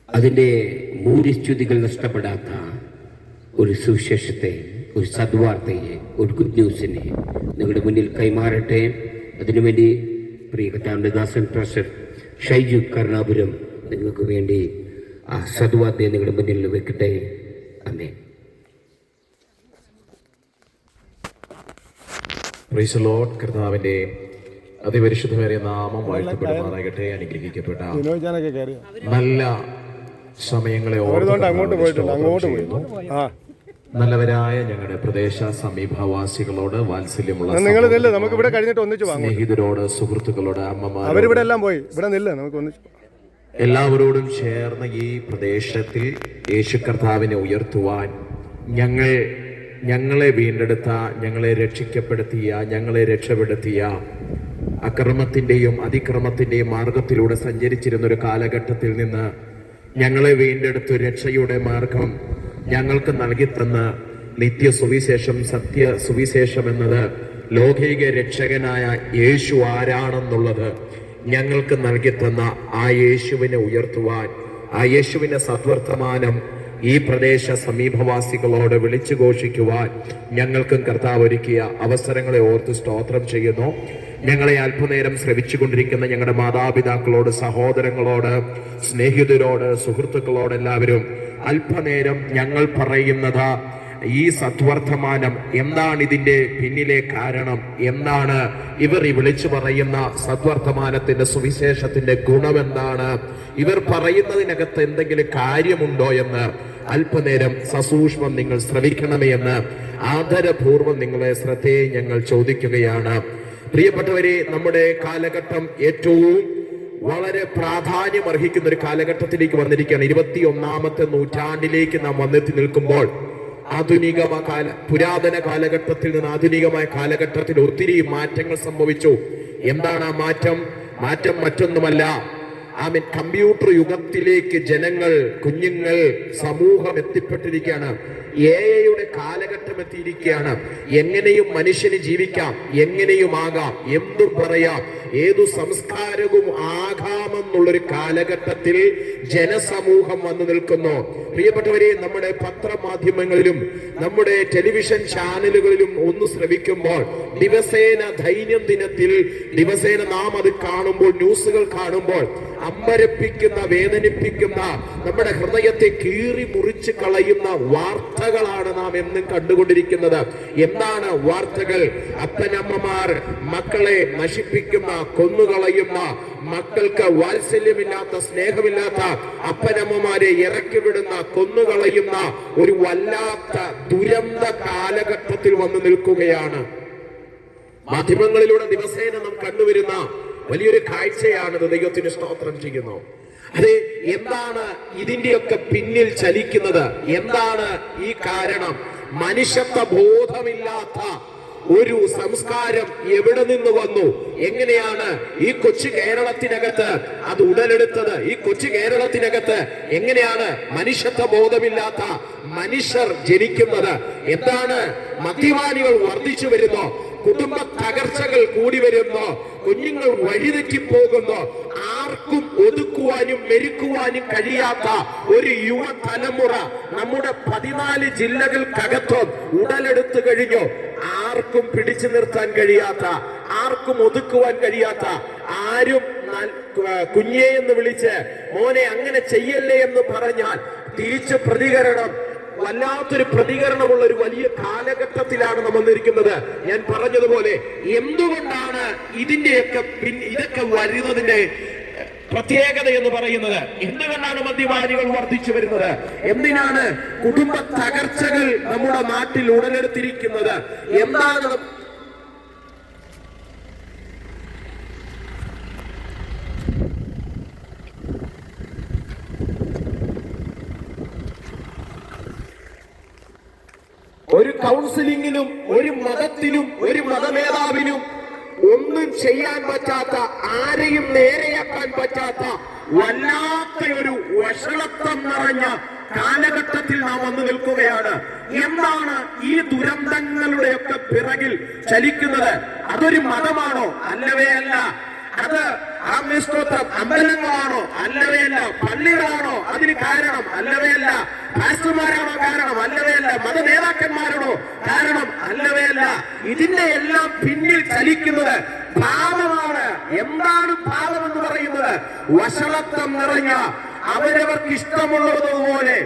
അതിൻ്റെ മൂല്യച്യുതികൾ നഷ്ടപ്പെടാത്ത ഒരു സുവിശേഷത്തെ, ഒരു സദ്വാർത്തയെ, ഒരു ഗുഡ് ന്യൂസിനെ നിങ്ങളുടെ മുന്നിൽ കൈമാറട്ടെ. അതിനുവേണ്ടി പ്രിയ കർത്താവിൻ്റെ ദാസൻ പ്രൊഫസർ ഷൈജു കരുണാപുരം നിങ്ങൾക്ക് വേണ്ടി ആ സദ്വാർത്തയെ നിങ്ങളുടെ മുന്നിൽ വെക്കട്ടെ. ആമേൻ. Praise the Lord. കർത്താവിൻ്റെ അതിപരിശുദ്ധമേറിയ നാമം വാഴ്ത്തപ്പെടുമാറാകട്ടെ. അനുഗ്രഹിക്കപ്പെട്ട നല്ല സമയങ്ങളെ നല്ലവരായ ഞങ്ങളുടെ പ്രദേശ സമീപവാസികളോട്, വാത്സല്യമുള്ള സ്നേഹിതരോട്, സുഹൃത്തുക്കളോട്, അമ്മമാരോട്, എല്ലാവരോടും ചേർന്ന് ഈ പ്രദേശത്തിൽ യേശു കർത്താവിനെ ഉയർത്തുവാൻ ഞങ്ങളെ വീണ്ടെടുത്ത, ഞങ്ങളെ രക്ഷിക്കപ്പെടുത്തിയ, ഞങ്ങളെ രക്ഷപ്പെടുത്തിയ, അക്രമത്തിൻ്റെയും അതിക്രമത്തിൻ്റെയും മാർഗത്തിലൂടെ സഞ്ചരിച്ചിരുന്നൊരു കാലഘട്ടത്തിൽ നിന്ന് ഞങ്ങളെ വീണ്ടെടുത്ത് രക്ഷയുടെ മാർഗം ഞങ്ങൾക്ക് നൽകിത്തന്ന നിത്യ സുവിശേഷം, സത്യ സുവിശേഷം എന്നത് ലൗകിക രക്ഷകനായ യേശു ആരാണെന്നുള്ളത് ഞങ്ങൾക്ക് നൽകിത്തന്ന ആ യേശുവിനെ ഉയർത്തുവാൻ, ആ യേശുവിൻ്റെ സദ്വർത്തമാനം ഈ പ്രദേശ സമീപവാസികളോട് വിളിച്ചു ഘോഷിക്കുവാൻ ഞങ്ങൾക്കും കർത്താവ് ഒരുക്കിയ അവസരങ്ങളെ ഓർത്ത് സ്തോത്രം ചെയ്യുന്നു. ഞങ്ങളെ അല്പനേരം ശ്രവിച്ചുകൊണ്ടിരിക്കുന്ന ഞങ്ങളുടെ മാതാപിതാക്കളോട്, സഹോദരങ്ങളോട്, സ്നേഹിതരോട്, സുഹൃത്തുക്കളോട് എല്ലാവരും അല്പനേരം ഞങ്ങൾ പറയുന്നത് ഈ സദ്വർത്തമാനം എന്താണ്, ഇതിൻ്റെ പിന്നിലെ കാരണം എന്താണ്, ഇവർ ഈ വിളിച്ചു പറയുന്ന സദ്വർത്തമാനത്തിന്റെ സുവിശേഷത്തിന്റെ ഗുണമെന്താണ്, ഇവർ പറയുന്നതിനകത്ത് എന്തെങ്കിലും കാര്യമുണ്ടോ എന്ന് അല്പനേരം സസൂക്ഷ്മം നിങ്ങൾ ശ്രവിക്കണമേ എന്ന് ആദരപൂർവ്വം നിങ്ങളെ ശ്രദ്ധയെ ഞങ്ങൾ ചോദിക്കുകയാണ്. പ്രിയപ്പെട്ടവരെ, നമ്മുടെ കാലഘട്ടം ഏറ്റവും വളരെ പ്രാധാന്യം അർഹിക്കുന്ന ഒരു കാലഘട്ടത്തിലേക്ക് വന്നിരിക്കുകയാണ്. 21ാമത്തെ നൂറ്റാണ്ടിലേക്ക് നാം വന്നെത്തി നിൽക്കുമ്പോൾ പുരാതന കാലഘട്ടത്തിൽ നിന്ന് ആധുനികമായ കാലഘട്ടത്തിൽ ഒത്തിരി മാറ്റങ്ങൾ സംഭവിച്ചു. എന്താണ് ആ മാറ്റം? മറ്റൊന്നുമല്ല, കമ്പ്യൂട്ടർ യുഗത്തിലേക്ക് ജനങ്ങൾ, കുഞ്ഞുങ്ങൾ, സമൂഹം എത്തിപ്പെട്ടിരിക്കുകയാണ്. എഐയുടെ കാലഘട്ടം എത്തിയിരിക്കുകയാണ്. എങ്ങനെയും മനുഷ്യന് ജീവിക്കാം, എങ്ങനെയും ആകാം, എന്തും പറയാം, ഏതു സംസ്കാരവും ആകാമെന്നുള്ളൊരു കാലഘട്ടത്തിൽ ജനസമൂഹം വന്നു നിൽക്കുന്നു. പ്രിയപ്പെട്ടവരെ, നമ്മുടെ പത്രമാധ്യമങ്ങളിലും നമ്മുടെ ടെലിവിഷൻ ചാനലുകളിലും ഒന്ന് ശ്രവിക്കുമ്പോൾ ദിവസേന, ദൈനംദിനത്തിൽ ദിവസേന നാം അത് കാണുമ്പോൾ, ന്യൂസുകൾ കാണുമ്പോൾ അമ്പരപ്പിക്കുന്ന, വേദനിപ്പിക്കുന്ന, നമ്മുടെ ഹൃദയത്തെ കീറി മുറിച്ച് കളയുന്ന വാർത്തകളാണ് നാം എന്നും കണ്ടുകൊണ്ടിരിക്കുന്നത്. എന്താണ് വാർത്തകൾ? അപ്പനമ്മമാർ മക്കളെ നശിപ്പിക്കുന്ന, കൊന്നുകളയുന്ന, മക്കൾക്ക് വാത്സല്യമില്ലാത്ത, സ്നേഹമില്ലാത്ത അപ്പനമ്മമാരെ ഇറക്കിവിടുന്ന, കൊന്നുകളയുന്ന ഒരു വല്ലാത്ത ദുരന്ത കാലഘട്ടത്തിൽ വന്നു നിൽക്കുകയാണ്. മാധ്യമങ്ങളിലൂടെ ദിവസേന നാം കണ്ടുവരുന്ന വലിയൊരു കാഴ്ചയാണിത്. ദൈവത്തിന് സ്തോത്രം ചെയ്യുന്നു. അതെ, എന്താണ് ഇതിന്റെയൊക്കെ പിന്നിൽ ചലിക്കുന്നത്? എന്താണ് ഈ കാരണം? മനുഷ്യത്വ ബോധമില്ലാത്ത ഒരു സംസ്കാരം എവിടെ നിന്ന് വന്നു? എങ്ങനെയാണ് ഈ കൊച്ചു കേരളത്തിനകത്ത് അത് ഉടലെടുത്തത്? ഈ കൊച്ചു കേരളത്തിനകത്ത് എങ്ങനെയാണ് മനുഷ്യത്വ ബോധമില്ലാത്ത മനുഷ്യർ ജനിക്കുന്നത്? എന്താണ്? മദ്യപാനികൾ വർദ്ധിച്ചു വരുന്നു, കുടുംബ തകർച്ചകൾ കൂടി വരുന്നു, കുഞ്ഞുങ്ങൾ വഴിതെറ്റിപ്പോകുന്നു. ആർക്കും ഒതുക്കുവാനും മെരുക്കുവാനും കഴിയാത്ത ഒരു യുവതലമുറ നമ്മുടെ 14 ജില്ലകൾക്കകത്തും ഉടലെടുത്തു കഴിഞ്ഞു. ആർക്കും പിടിച്ചു നിർത്താൻ കഴിയാത്ത, ആർക്കും ഒതുക്കുവാൻ കഴിയാത്ത, ആരും കുഞ്ഞേ എന്ന് വിളിച്ച് മോനെ അങ്ങനെ ചെയ്യല്ലേ എന്ന് പറഞ്ഞാൽ തിരിച്ച് പ്രതികരണം, വല്ലാത്തൊരു പ്രതികരണമുള്ള ഒരു വലിയ കാലഘട്ടത്തിലാണ് നമ്മൾ വന്നിരിക്കുന്നത്. ഞാൻ പറഞ്ഞതുപോലെ, എന്തുകൊണ്ടാണ് ഇതൊക്കെ വരുന്നതിന്റെ പ്രത്യേകത എന്ന് പറയുന്നത്? എന്തുകൊണ്ടാണ് മദ്യപാനികൾ വർദ്ധിച്ചു വരുന്നത്? എന്തിനാണ് കുടുംബ തകർച്ചകൾ നമ്മുടെ നാട്ടിൽ ഉടലെടുത്തിരിക്കുന്നത്? എന്താണ്? ഒരു കൗൺസിലിങ്ങിനും, ഒരു മതത്തിനും, ഒരു മതനേതാവിനും ഒന്നും ചെയ്യാൻ പറ്റാത്ത, ആരെയും നേരെയാക്കാൻ പറ്റാത്ത വല്ലാത്ത ഒരു വഷളത്വം നിറഞ്ഞ കാലഘട്ടത്തിൽ നാം വന്നു നിൽക്കുകയാണ്. എന്താണ് ഈ ദുരന്തങ്ങളുടെയൊക്കെ പിറകിൽ ചലിക്കുന്നത്? അതൊരു മതമാണോ? അല്ലവേ അല്ല. സ്തോത്രം അമ്പലങ്ങളാണോ? അല്ലവയല്ല. പള്ളികളാണോ അതിന് കാരണം? അല്ലവയല്ല. പാസ്റ്റർമാരാണോ കാരണം? അല്ലവയല്ല. മത നേതാക്കന്മാരാണോ കാരണം? അല്ലവയല്ല. ഇതിന്റെ എല്ലാം പിന്നിൽ ചലിക്കുന്നത് പാപമാണ്. എന്താണ് പാപം എന്ന് പറയുന്നത്? വഷളത്വം നിറഞ്ഞ അവരവർക്ക് ഇഷ്ടമുള്ളതുപോലെ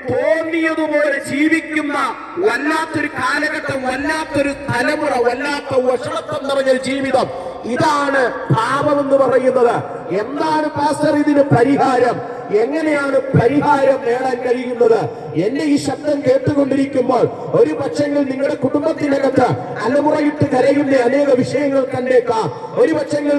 തോന്നിയതുപോലെ ജീവിക്കുന്ന വല്ലാത്തൊരു കാലഘട്ടം, വല്ലാത്തൊരു തലമുറ, വല്ലാത്ത വഷളത്വം നിറഞ്ഞൊരു ജീവിതം. ഇതാണ് പാപം എന്ന് പറയുന്നത്. എന്താണ് പാസ്റ്റർ ഇതിന് പരിഹാരം? എങ്ങനെയാണ് പരിഹാരം നേടാൻ കഴിയുന്നത്? എന്റെ ഈ ശബ്ദം കേട്ടുകൊണ്ടിരിക്കുമ്പോൾ ഒരു പക്ഷെങ്കിൽ നിങ്ങളുടെ കുടുംബത്തിനകത്ത് തലമുറയിട്ട് കരയുന്ന അനേക വിഷയങ്ങൾ കണ്ടേക്കാം. ഒരു പക്ഷെങ്കിൽ